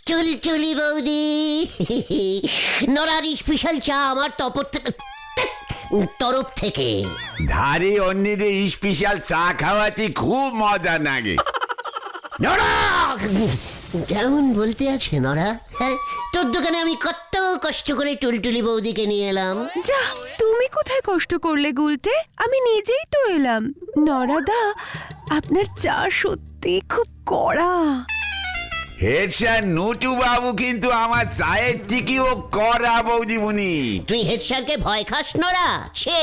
চুলচুলি বৌদি, নড়ার স্পেশাল চা আমার তরফ থেকে। ধারে অন্যদের স্পেশাল চা খাওয়াতে খুব মজা লাগে। নড়া কেমন বলতে আছে নড়া? হ্যাঁ, তোর দোকানে আমি কত কষ্ট করে টুলটুলি বৌদিকে নিয়ে এলাম। যা, তুমি কোথায় কষ্ট করলে গুলটে? আমি নিজেই তো এলাম। নরাদা, আপনার চা সত্যি খুব কড়া। হেড স্যার নটু বাবু কিন্তু আমার চায়ের থেকেও কড়া বৌদিমণি। তুই হেড স্যারকে ভয় খাস নড়া? ছে,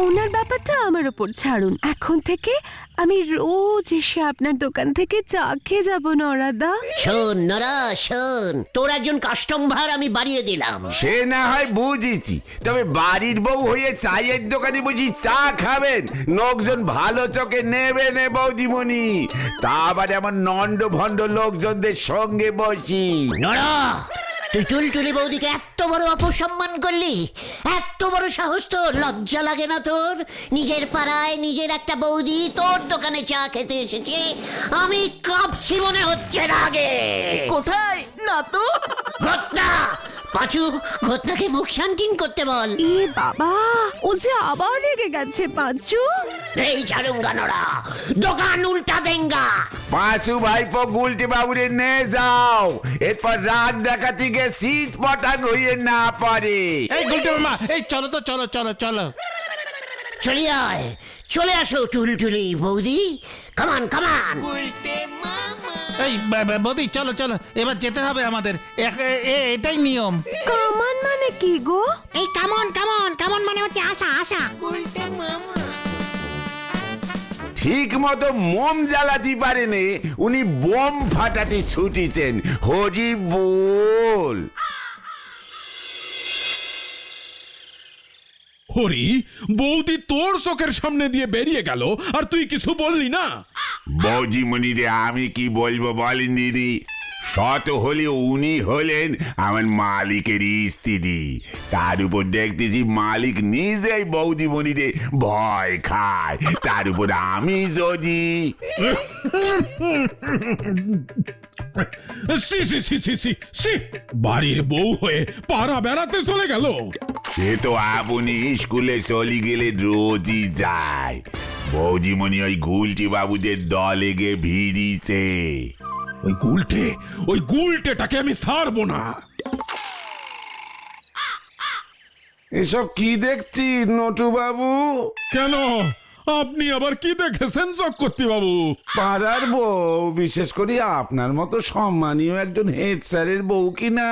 ওনার ব্যাপারটা আমার উপর ছাড়ুন। এখন থেকে আমি রোজ এসে আপনার দোকান থেকে চা খেয়ে যাবো নরাদা। শোন নড়া শোন, তোর একজন কাস্টমার আমি বাড়িয়ে দিলাম। সে না হয় বুঝেছি, তবে বাড়ির বউ হয়ে চায়ের দোকানে বুঝি চা খাবেন? লোকজন ভালো চোখে নেবে নে বৌদিমণি। তা আবার এমন নন্ড ভণ্ড লোকজনদের সঙ্গে বসি। নড়া, তুই টুলটুলি বৌদিকে এত বড় অপসম্মান করলি? এত বড় সাহস তোর? লজ্জা লাগে না তোর? নিজের পাড়ায় নিজের একটা বৌদি তোর দোকানে চা খেতে এসেছে, আমি কাঁপছি মনে হচ্ছে না আগে। কোথায়? না তো। ঘটনা পাঁচু, ঘটনাকে মুখ শান্তিন করতে বল। এ বাবা, ও যে আবার রেগে গেছে পাঁচু। এই ঝাড়ুঙ্গা নড়া, দোকান উল্টা দেঙ্গা। পাঁচু ভাইপো গুলটে বাবুরে নে যাও, এরপর রাগ দেখাতে গিয়ে শীত পটান হইয়ে না পারে। এই গুলটে মামা, এই চলো তো, চলো চলো চলো। চলে আয়, চলে আসো টুলটুলি বৌদি, কামান কামান। এই বৌদি চলো চলো, এবার যেতে হবে আমাদের, এটাই নিয়ম। কামান মানে কি গো? এই কামন কামন কামন মানে হচ্ছে আশা আশা। ঠিক মতো মোম জ্বালাতে পারেনি, উনি বোম ফাটাতে ছুটিছেন। হরি বল। হরি, বৌদি তোর চোখের সামনে দিয়ে বেরিয়ে গেল আর তুই কিছু বললি না? বৌদিমণি রে, আমি কি বলবো বলেন দিদি? শত হলে উনি হলেন আমার মালিকের স্ত্রী, তার উপর দেখতেছি মালিক নিজেই বৌদিমণিরে ভয় খায়। তার উপর আমি যদি সি সি সি সি সি সি, বাড়ির বউ হয়ে পাড়া বেড়াতে চলে গেল। সে তো আপনি স্কুলে চলে গেলে রোজই যায়। বৌদিমণি ওই গুলটি বাবুদের দলে গিয়ে ভিড়িছে। ওই গুলটেটাকে আমি ছাড়বো না। এসব কি দেখছি নটু বাবু? কেন, আপনি আবার কি দেখেছেন চক্রবর্তী বাবু? পাড়ার বউ, বিশেষ করে আপনার মতো সম্মানীয় একজন হেড স্যারের বউ কিনা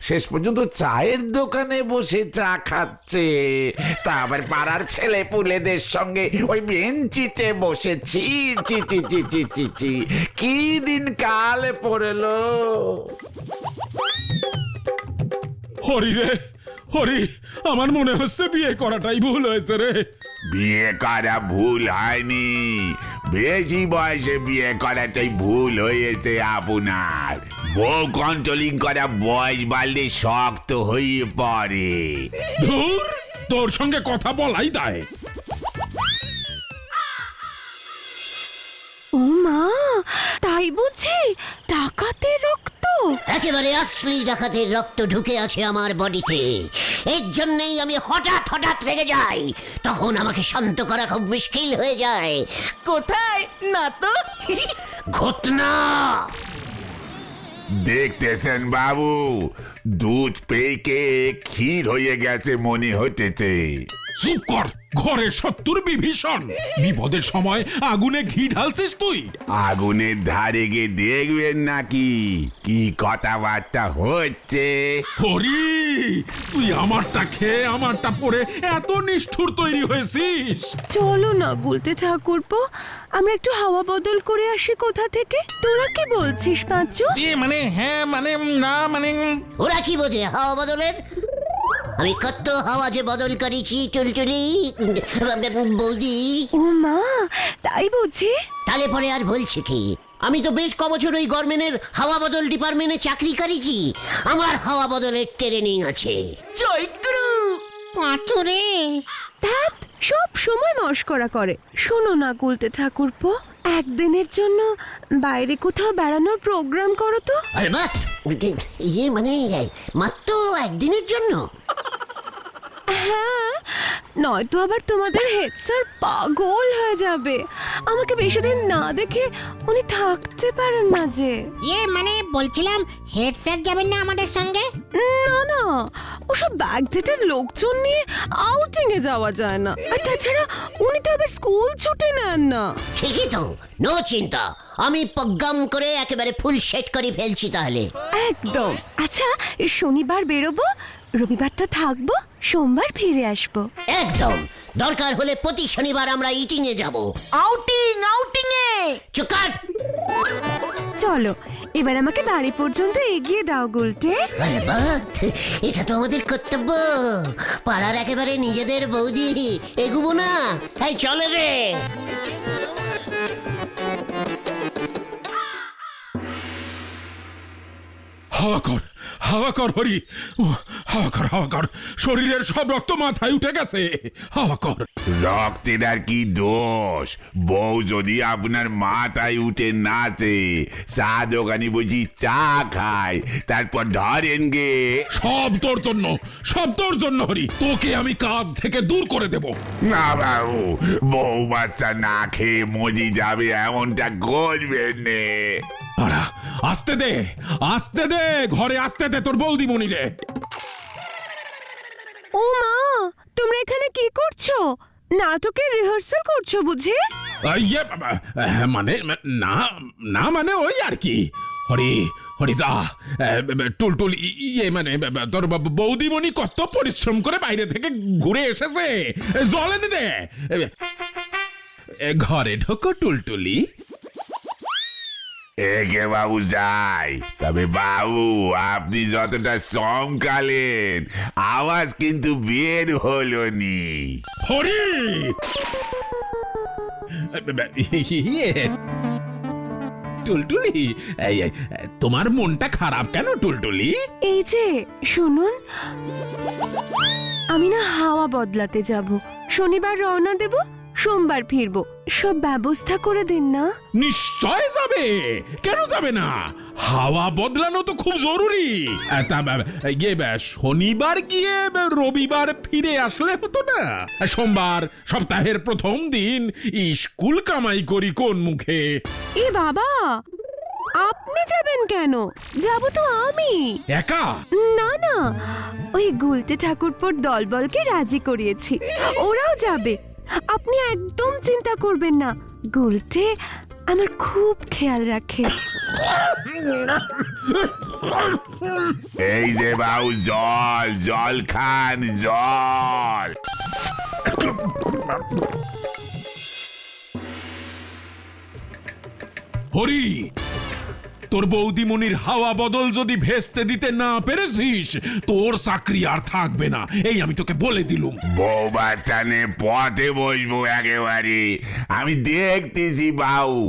শেষ পর্যন্ত চায়ের দোকানে বসে চা খাচ্ছে, তা আবার পাড়ার ছেলে পুলেদের সঙ্গে ওই বেঞ্চিতে বসেছি। চি চি চি চি চি চি, কি দিন কালে পড়লো। হরি রে হরি, আমার মনে হচ্ছে বিয়ে করাটাই ভুল হয়েছে রে। বিয়ে করা ভুল হয়নি, বেশি বয়সে বিয়ে করাটাই ভুল হয়েছে আপনার। বউ কন্ট্রোলিং করা বয়স বাড়লে শক্ত হয়ে পড়ে। ধুর, তোর সঙ্গে কথা বলাই দায়। ও মা, তাই বুঝি ডাকাতের রক্ত? একেবারে আসলি ডাকাতের রক্ত ঢুকে আছে আমার বডিতে। এর জন্যই আমি হঠাৎ হঠাৎ রেগে যাই, তখন আমাকে শান্ত করা খুব মুশকিল হয়ে যায়। কোথায়? না তো। ঘটনা দেখতেছেন বাবু, দুধ পেকে ক্ষীর হয়ে গেছে মনে হতেছে। চুপ কর, ঘরে শত্রুর বিভীষণ। বিপদের সময় আগুনে ঘি ঢালছিস তুই? আগুনের ধারে গিয়ে দেখবেন নাকি কি কথাবার্তা হচ্ছে। হরি, তুই আমারটা খেয়ে আমারটা পরে এত নিষ্ঠুর তৈরি হয়েছিস। চলো না গুলটে ঠাকুরপো, আমরা একটু হাওয়া বদল করে আসি কোথা থেকে। তোরা কি বলছিস পাঁচু? মানে হ্যাঁ, মানে না, মানে ওরা কি বোঝে হাওয়া বদলের? আমি কত হাওয়া যে বদল করেছি টুলটুলি বৌদি। ও মা, তাই বুঝি? তাহলে পরে আর বলছি কি, আমি তো বেশ কবছর ওই গভর্নমেন্টের হাওয়া বদল ডিপার্টমেন্টে চাকরি করেছি, আমার হাওয়া বদলের ট্রেনিং আছে। জয়গুরু। পাঁচুরে। ধ্যাত, সব সময় মস্করা করে। শোনো না গুলটে ঠাকুরপো, একদিনের জন্য বাইরে কোথাও বেড়ানোর প্রোগ্রাম করো তো। আলবাত, মানে মাত্র একদিনের জন্য। হ্যাঁ, নয়তো আবার তোমাদের হেড স্যার পাগল হয়ে যাবে। আমাকে বেশি দিন না দেখে উনি থাকতে পারেন না যে। মানে বলছিলাম হেড স্যার যাবেন না আমাদের সঙ্গে? না না, ওসব ব্যাকডেটের লোকজন নিয়ে আউটিং এ যাওয়া যায় না। আর তাছাড়া উনি তো আবার স্কুল ছুটি নেন না। ঠিকই তো, নো চিন্তা, আমি প্রোগ্রাম করে একেবারে ফুল সেট করে ফেলছি তাহলে। একদম। আচ্ছা, শনিবার বেরোবো, রবিবারটা থাকবো, সোমবার ফিরে আসবো। একদম, দরকার হলে প্রতি শনিবার আমরা ইটিং এ যাব। আউটিং এ চুকার। চলো, এবার আমাকে বাড়ি পর্যন্ত এগিয়ে দাও গুলটে। আলবাত, এটা তো আমাদের কর্তব্য। পাড়ার একেবারে নিজেদের বৌদি, এগুবো না? তাই চলে রে। হাওয়া কর হরি, হাওয়া কর, শরীরের সব রক্ত মাথায় উঠে গেছে, হাওয়া কর। রক্তের আর কি দোষ? বউ যদি আপনার মাথায় উঠে নাচে, চা দোকানি বুঝি চা খায়, তারপর ধরেন গে। সব তোর জন্য হরি, তোকে আমি কাজ থেকে দূর করে দেব। না বাবু, বউ বাচ্চা না খেয়ে মজি যাবে এমনটা করবেন নে। আরা, আসতে দে, ঘরে আসতে দে তোর বৌদিমণি রে। ও মা, তোমরা এখানে কি করছো? নাটকের রিহার্সাল করছো বুঝি? মানে না মানে ওই আর কি। হরি যা, টুলটুল মানে তোর বৌদিমণি কত পরিশ্রম করে বাইরে থেকে ঘুরে এসেছে, জল এনে দে। ঘরে ঢোকো টুলটুলি। একে বাবু যাই, তবে বাবু আপনি যতটা চমকালেন, আওয়াজ কিন্তু বের হলো নি। হরি, টুলটুলি, তোমার মনটা খারাপ কেন টুলটুলি? এই যে শুনুন, আমি না হাওয়া বদলাতে যাব। শনিবার রওনা দেব, সোমবার ফিরবো। সব ব্যবস্থা করে দিন না। নিশ্চয় যাবে, কেন যাবে না? হাওয়া বদলানো তো খুব জরুরি। শনিবার গিয়ে রবিবার ফিরে আসলে হতো না? সোমবার সপ্তাহের প্রথম দিন, স্কুল কামাই করি কোন মুখে? এ বাবা, আপনি যাবেন কেন? যাব তো আমি। একা? না না, ওই গুলটে ঠাকুরপোর দলবলকে রাজি করিয়েছি, ওরাও যাবে। আপনি একদম চিন্তা করবেন না, গুলটে আমার খুব খেয়াল রাখে। এই যে বাবু, জল খান, জল। হরি, তোর বৌদিমণির হাওয়া বদল যদি ভেস্তে দিতে না পেরেছিস, তোর চাকরি আর থাকবে না, এই আমি তোকে বলে দিলুম। বউ বাচ্চা নে পথে বসবো একেবারে। আমি দেখতেছি বাবু,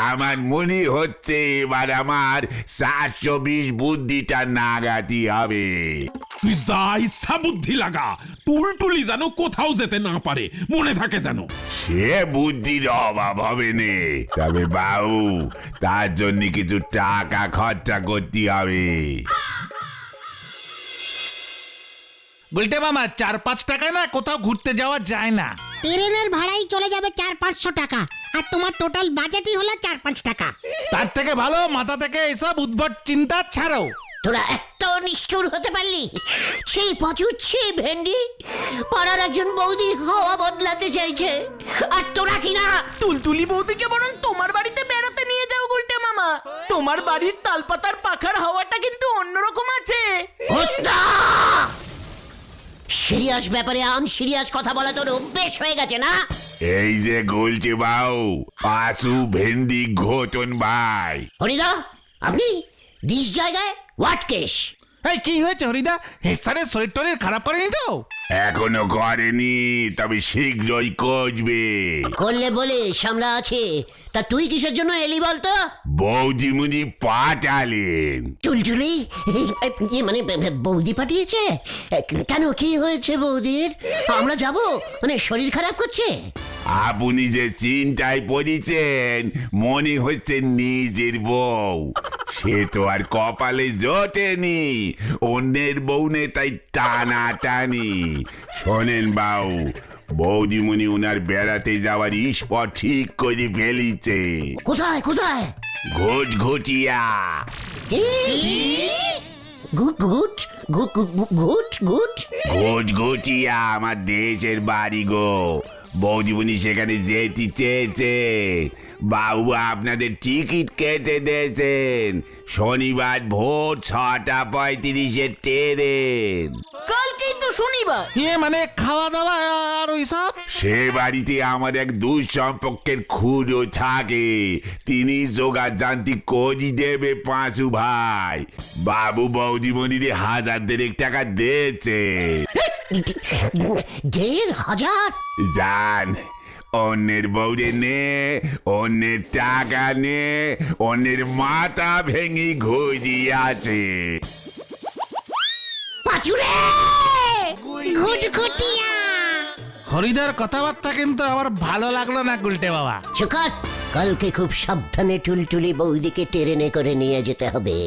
আমার মনে হচ্ছে এবার আমার 720 বুদ্ধিটা নাগাতি হবে। তুই যা ইচ্ছা বুদ্ধি লাগা, টুলটুলি যেন কোথাও যেতে না পারে, মনে থাকে যেন। সে বুদ্ধির অভাব হবে নে, তবে বাবু তার জন্য কিছু টাকা খরচা করতে হবে। বলতে মামা, 4-5 টাকা না কোথাও ঘুরতে যাওয়া যায় না। ট্রেনের ভাড়াই চলে যাবে 400-500 টাকা, আর তোমার টোটাল বাজেটই হলো 4-5 টাকা। তার থেকে ভালো মাথা থেকে এসব উদ্ভট চিন্তা ছাড়ো। তোরা এত নিষ্ঠুর হতে পারলি? সেই পাচুচ্ছি ভেন্ডি, পাড়ার একজন বৌদি হাওয়া বদলাতে চাইছে, আর তোরা কিনা। টুলটুলি বৌদিকে বরং তোমার বাড়িতে বেড়াতে নিয়ে যাও গুলটে মামা। তোমার বাড়ির তালপাতার পাখার হাওয়াটা কিন্তু অন্যরকম আছে। সিরিয়াস ব্যাপারে আনসিরিয়াস কথা বলা তোর অভ্যেস হয়ে গেছে না? এই যে গলছে বাউ, পাঁচু ভেন্ডি ঘোচন ভাই। হরিদা, আপনি দিস জায়গায় হোয়াট কেস? এই কি হয়েছে হরিদা, হেড স্যারের শরীর টরীর খারাপ করেনি তো? এখনো করেনি, তবে শীঘ্রই করবে। করলে বলিস আমরা আছি। তা তুই কিসের জন্য এলি বলতো? বৌদিমুনি পাঠালেন। টুলটুলি মানে বৌদি পাঠিয়েছে? কেন, কি হয়েছে বৌদির? আমরা যাব, মানে শরীর খারাপ করছে? আপনি যে চিন্তায় পড়েছেন, মনে হচ্ছে নিজের বউ। সে তো আর কপালে জোটেনি, অন্যের বউ নে তাই টানা টানি। শোনেন বাউ, বৌদিমণি ওনার বেড়াতে যাওয়ার স্পট ঠিক করে ফেলিছে। কোথায় কোথায়? ঘুটঘুটিয়া। ঘুটঘুটিয়া আমার দেশের বাড়ি গো। বৌদিমণি সেখানে যেতে চেয়েছে। বাবু আপনাদের টিকিট কেটে দিয়েছেন, শনিবার ভোর 6:35 ট্রেন। কালকেই তো শনিবার। মানে খাওয়া দাওয়া আর ওইসব? সে বাড়িতে আমার এক দুঃসম্পর্কের খুঁড়ো থাকে, তিনি যোগাড় জানতি করি দেবে পাঁচু ভাই। বাবু বৌদিমণিরে 1000 টাকা দিয়েছে। 1,500? জান, অন্যের বউরে নে, অন্যের টাকা নে, অন্যের মাথা ভেঙে ঘুরিয়াছে। পাচুরে! ঘুটঘুটিয়া। হরিদার কথাবার্তা কিন্তু আমার ভালো লাগলো না গুলটে বাবা। চুকাট, কালকে খুব সাবধানে টুলটুলি বৌদিকে ট্রেনে করে নিয়ে যেতে হবে।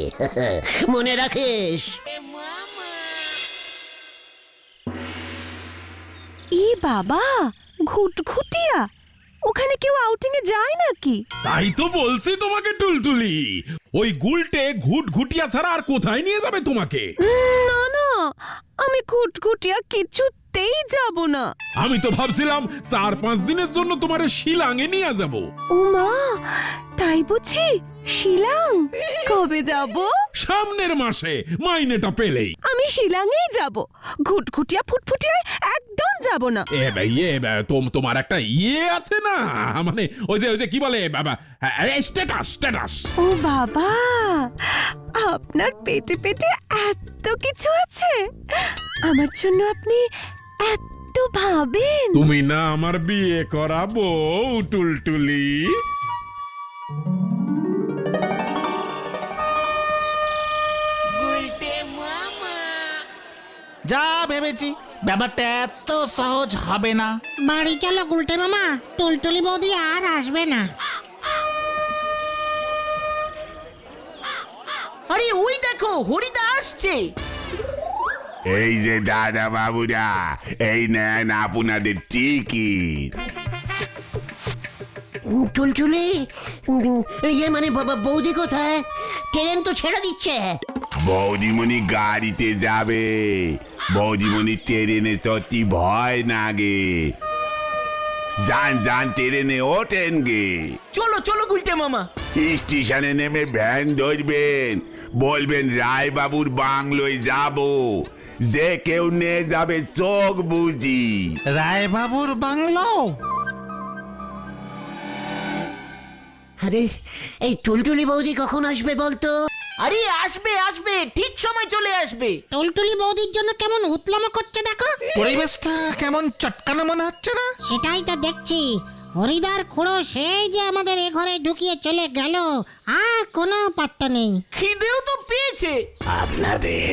মনে রাখিস। ই বাবা, ঘুটঘুটিয়া, ওখানে কেউ আউটিং এ যায় নাকি? তাই তো বলছি তোমাকে টুলটুলি, ওই গুলটে ঘুটঘুটিয়া ছাড়া আর কোথায় নিয়ে যাবে তোমাকে? না না, আমি ঘুটঘুটিয়া কিছুতেই যাব না। আমি তো ভাবছিলাম 4-5 দিনের জন্য তোমার শিলাঙে নিয়ে যাব। ও মা, তাই বুঝি? শিলং কবে যাব? সামনের মাসে মাইনেটা পেলেই। আমি শিলংয়েই যাব, ঘুটঘুটিয়া ফুটফুটিয়ায় একদম যাব না। তোমার একটা ইয়ে আছে না, মানে ওই যে কি বলে বাবা, স্ট্যাটাস। ও বাবা, আপনার পেটে পেটে এত কিছু আছে, আমার জন্য আপনি এত ভাবেন। তুমি না আমার বিয়ে করাবো টুলটুলি? যা ভেবেছি, ব্যাপারটা এত সহজ হবে না। বাড়ি চলো গুলটে মামা, টুলটুলি বৌদি আর আসবে না। আরে ওই দেখো, হরিদা আসছে। এই যে দাদা বাবুরা, এই নেন আপনাদের টিকিট। টুলটুলি, মানে বৌদি কোথায়? ট্রেন তো ছেড়ে দিচ্ছে। বৌদিমণি গাড়িতে যাবে, বৌদিমণি ট্রেনে সত্যি ভয় লাগে। যান ট্রেনে ওঠেন গে। চলো চলো গুলটে মামা। স্টেশনে নেমে ভ্যান ধরবেন, বলবেন রায় বাবুর বাংলোয় যাব, যে কেউ নিয়ে যাবে চোখ বুঝি। রায়বাবুর বাংলো? আরে এই টুলটুলি বৌদি কখন আসবে বলতো? আরে আসবে আসবে, ঠিক সময় চলে আসবে। টুলটুলি বৌদির জন্য কেমন উতলামো করছে দেখো। পরিবেশটা কেমন চটকানো মনে হচ্ছে না? সেটাই তো দেখছি। হরিদার খুড়ো সেই যে আমাদের এ ঘরে ঢুকিয়ে চলে গেল, আর কোনো পাত্তা নেই। খিদেও তো পেয়েছে। আপনাদের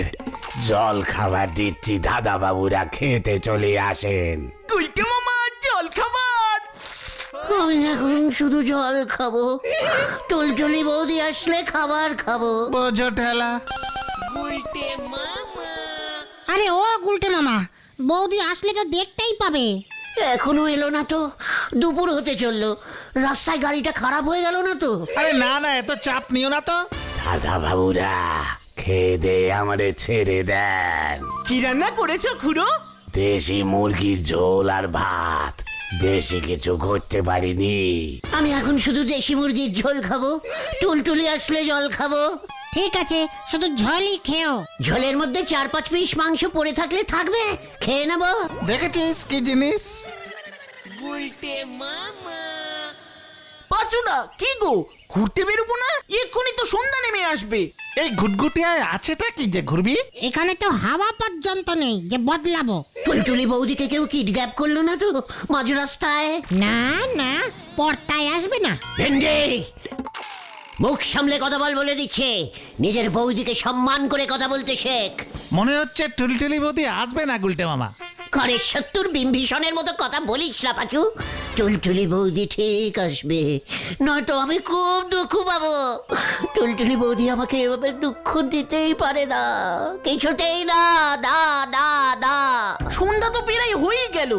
জল খাবার দিচ্ছি, দাদা বাবুরা খেতে চলে আসেন। গুলটে মামা, জল খাবার। আমি এখন শুধু জল খাবো, টুলটুলি বৌদি আসলে খাবার খাবো। বোঝো ঠেলা। আরে ও গুলটে মামা, বৌদি আসলে তো দেখতেই পাবে। এখনো এলো না তো, দুপুর হতে চললো, রাস্তায় গাড়িটা খারাপ হয়ে গেল না তো? আরে না না, এত চাপ নিও না তো। দাদা বাবুরা খেয়ে দে আমাদের ছেড়ে দেন। কি রান্না করেছো খুড়ো? দেশি মুরগির ঝোল আর ভাত, বেশি কিছু করতে পারিনি। আমি এখন শুধু দেশি মুরগির ঝোল খাবো, টুলটুলি আসলে জল খাবো। ঠিক আছে, শুধু ঝোলই খেও। ঝোলের মধ্যে 4-5 পিস মাংস পড়ে থাকলে থাকবে, খেয়ে নেবো। দেখেছিস কি জিনিস? পাচুদা কি গো ঘুরতে বেরোবো না? এক্ষুনি তো সন্ধ্যা নেমে আসবে। এই ঘুটঘুটিয়ায় আছেটা কি যে ঘুরবি? এখানে তো হাওয়া পর্যন্ত নেই যে বদলাবো। টুলটুলি বৌদিকে কেউ কিডন্যাপ করলো না তো মাঝ রাস্তায়? না না, পর্দায় আসবে না। ভেন্ডি, মুখ সামলে কথা বলে দিচ্ছে। নিজের বৌদিকে সম্মান করে কথা বলতে শেখ। মনে হচ্ছে টুলটুলি বৌদি আসবে না গুলটে মামা। ঘরের শত্রুর বিম্ভীষণের মতো কথা বলিস না পাচু। টুলটুলি বৌদি ঠিক আসবে, নয়তো আমি খুব দুঃখ পাবো। টুলটুলি বৌদি আমাকে এভাবে দুঃখ দিতেই পারে না, কিছুতেই না, না না না। সন্ধ্যা তো প্রায় হয়েই গেল,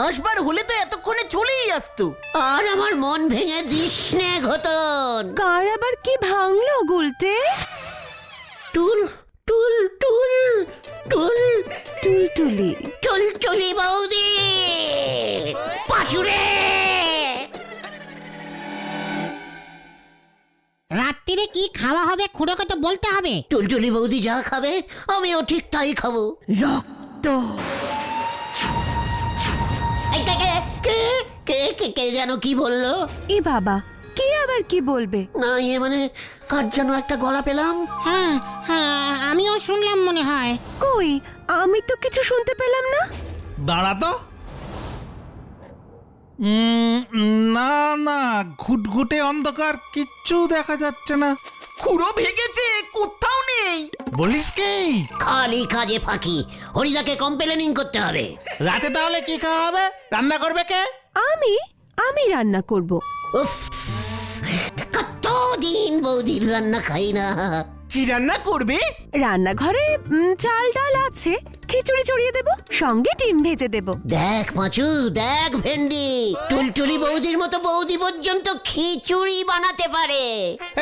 আসবার হলে তো এতক্ষণে চলেই আসতো। আর আমার মন ভেঙে দিস নে ঘটন। কার আবার কি ভাঙলো গুলটে? টুল টুল টুল টুল টুলটুলি। টুলটুলি বৌদি পাচুরে। রাত্রিরে কি খাওয়া হবে খুড়োকে তো বলতে হবে। টুলটুলি বৌদি যা খাবে আমিও ঠিক তাই খাবো। রক্ত। এই কে কে কে কে কে কে যেন কি বললো? এ বাবা, কে আবার কি বলবে? না ইয়ে মানে কার যেন একটা গলা পেলাম। হ্যাঁ হ্যাঁ, আমিও শুনলাম মনে হয়। কই, আমি তো কিছু শুনতে পেলাম না। দাঁড়া তো। না না, ঘুটঘুটে অন্ধকার, কিচ্ছু দেখা যাচ্ছে না। খুড়ো ভেগেছে, কোথাও নেই। বলিস কি? খালি কাজে ফাঁকি। হরিদাকে কমপ্লেনিং করতে হবে। রাতে তাহলে কি খাওয়া হবে? রান্না করবে কে? আমি রান্না করব। উফ, কতদিন বৌদির রান্না খাই না। কি রান্না করবে? রান্নাঘরে চাল ডাল আছে, খিচুড়ি চড়িয়ে দেব, সঙ্গে ডিম ভেজে দেব। দেখ পাঁচু, দেখ ভেন্ডি, টুলটুলি বৌদির মতো বৌদি পর্যন্ত খিচুড়ি বানাতে পারে।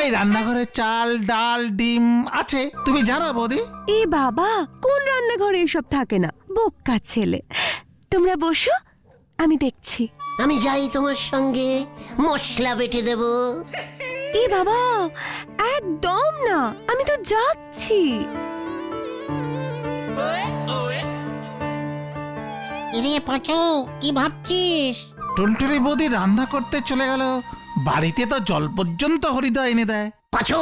এই রান্নাঘরে চাল ডাল ডিম আছে, তুমি জানো বৌদি? এ বাবা, কোন রান্নাঘরে এসব থাকে না, বোকা ছেলে। তোমরা বসো, আমি দেখছি। আমি যাই তোমার সঙ্গে, মশলা বেটে দেব। এ বাবা, একদম না, আমি তো যাচ্ছি। রে পাচু, কি ভাবছিস? টুলটুলি বৌদি রান্না করতে চলে গেল, বাড়িতে তো জল পর্যন্ত হরিদা এনে দেয়। পাঁচু,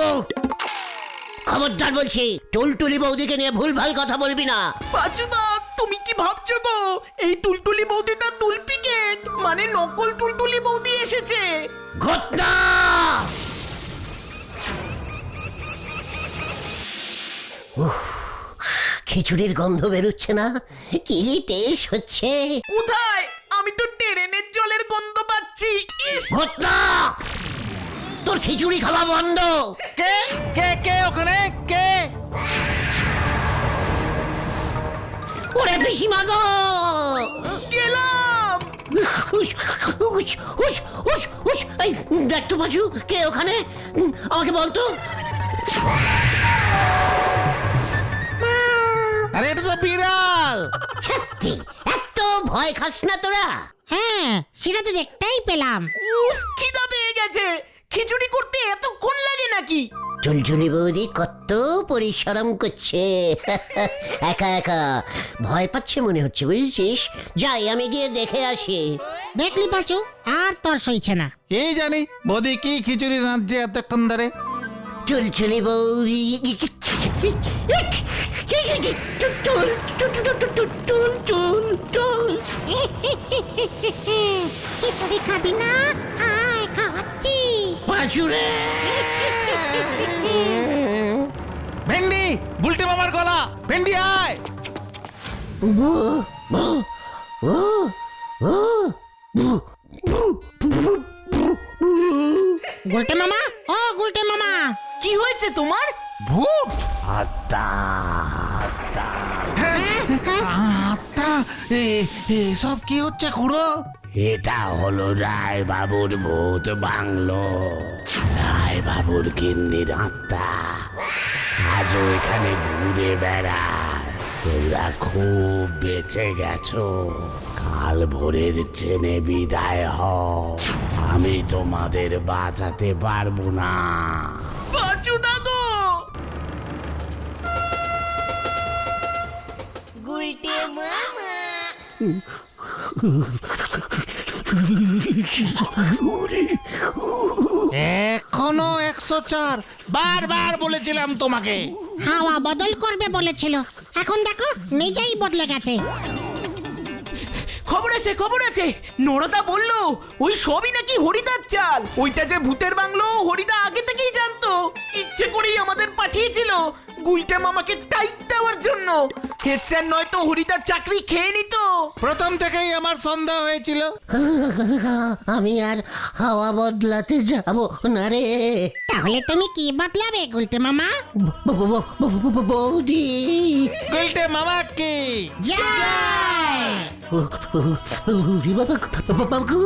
খবরদার বলছি, টুলটুলি বৌদিকে নিয়ে ভুলভাল কথা বলবি না। পাচুদা তুমি কি ভাবছো গো? এই টুলটুলি বৌদিটা টুলপিকেট, মানে নকল টুলটুলি বৌদি এসেছে। ঘটনা খিচুড়ির গন্ধ বেরোচ্ছে না, কি টেস্ট হচ্ছে। কোথায়? আমি তো ট্রেনের জলের গন্ধ পাচ্ছি। ইস, ঘটনা, তোর খিচুড়ি খাওয়া বন্ধ। কে কে কে ওখানে কে? ওরে পিসিমা গো, গেলাম। উস, উস, উস, উস, উস। এই দেখ তো পাঁচু, কে ওখানে? আমাকে বলতো। আরে এটা তো বিড়াল। সত্যি এত ভয় খাস না তোরা? হ্যাঁ, সেটা তো দেখতেই পেলাম। উফ, খিদা পেয়ে গেছে। খিচুড়ি করতে এতক্ষণ লাগে নাকি? টুলটুলি বৌদি কত পরিশ্রম করছে। একা একা ভয় পাচ্ছে মনে হচ্ছে, বুঝছিস? যাই আমি গিয়ে দেখে আসি। দেখলি পাচু, আর তোর সইছে না। এই জানি বৌদি কি খিচুড়ি রাঁধছে এতক্ষণ ধরে। টুলটুলি বৌদি খিচুড়ি খাবি না? আয় খাওয়াচ্ছি। পাঁচুরে ভেন্ডি, গুলটে মামার গলা, ভেন্ডি আয়। গুলটে মামা, ও গুলটে মামা। কি হয়েছে তোমার? ভূত আত্মা আত্মা, সব কি হচ্ছে খুড়ো? এটা হলো রায় বাবুর ভূত বাংলো। রায় বাবুর কিন্নির আত্মা আজও এখানে ঘুরে বেড়ায়। তোমরা খুব বেঁচে গেছো, কাল ভোরের ট্রেনে বিদায় হও। আমি তোমাদের বাঁচাতে পারবো না। পাচুদা গো, ওরে এখনো 104 বারবার বলেছিলাম তোমাকে। হাওয়া বদল করবে বলেছিল, এখন দেখো নিজেই বদলে গেছে। খবর আছে নরদা বললো ওই সবই নাকি হরিদার চাল। ওইটা যে ভূতের বাংলো হরিদা আগে থেকেই জানতো, ইচ্ছে করেই আমাদের পাঠিয়েছিল গুলটে মামাকে টাইট দেওয়ার জন্য। হেড স্যার নয়তো হরিদার চাকরি খেয়ে নিত। প্রথম থেকেই আমার সন্দেহ হয়েছিল। আমি আর হাওয়া বদলাতে যাব না রে। তাহলে তুমি কি বদলাবে গুলটে মামা? বৌদি গুলটে মামাকে জয়! বাবা গো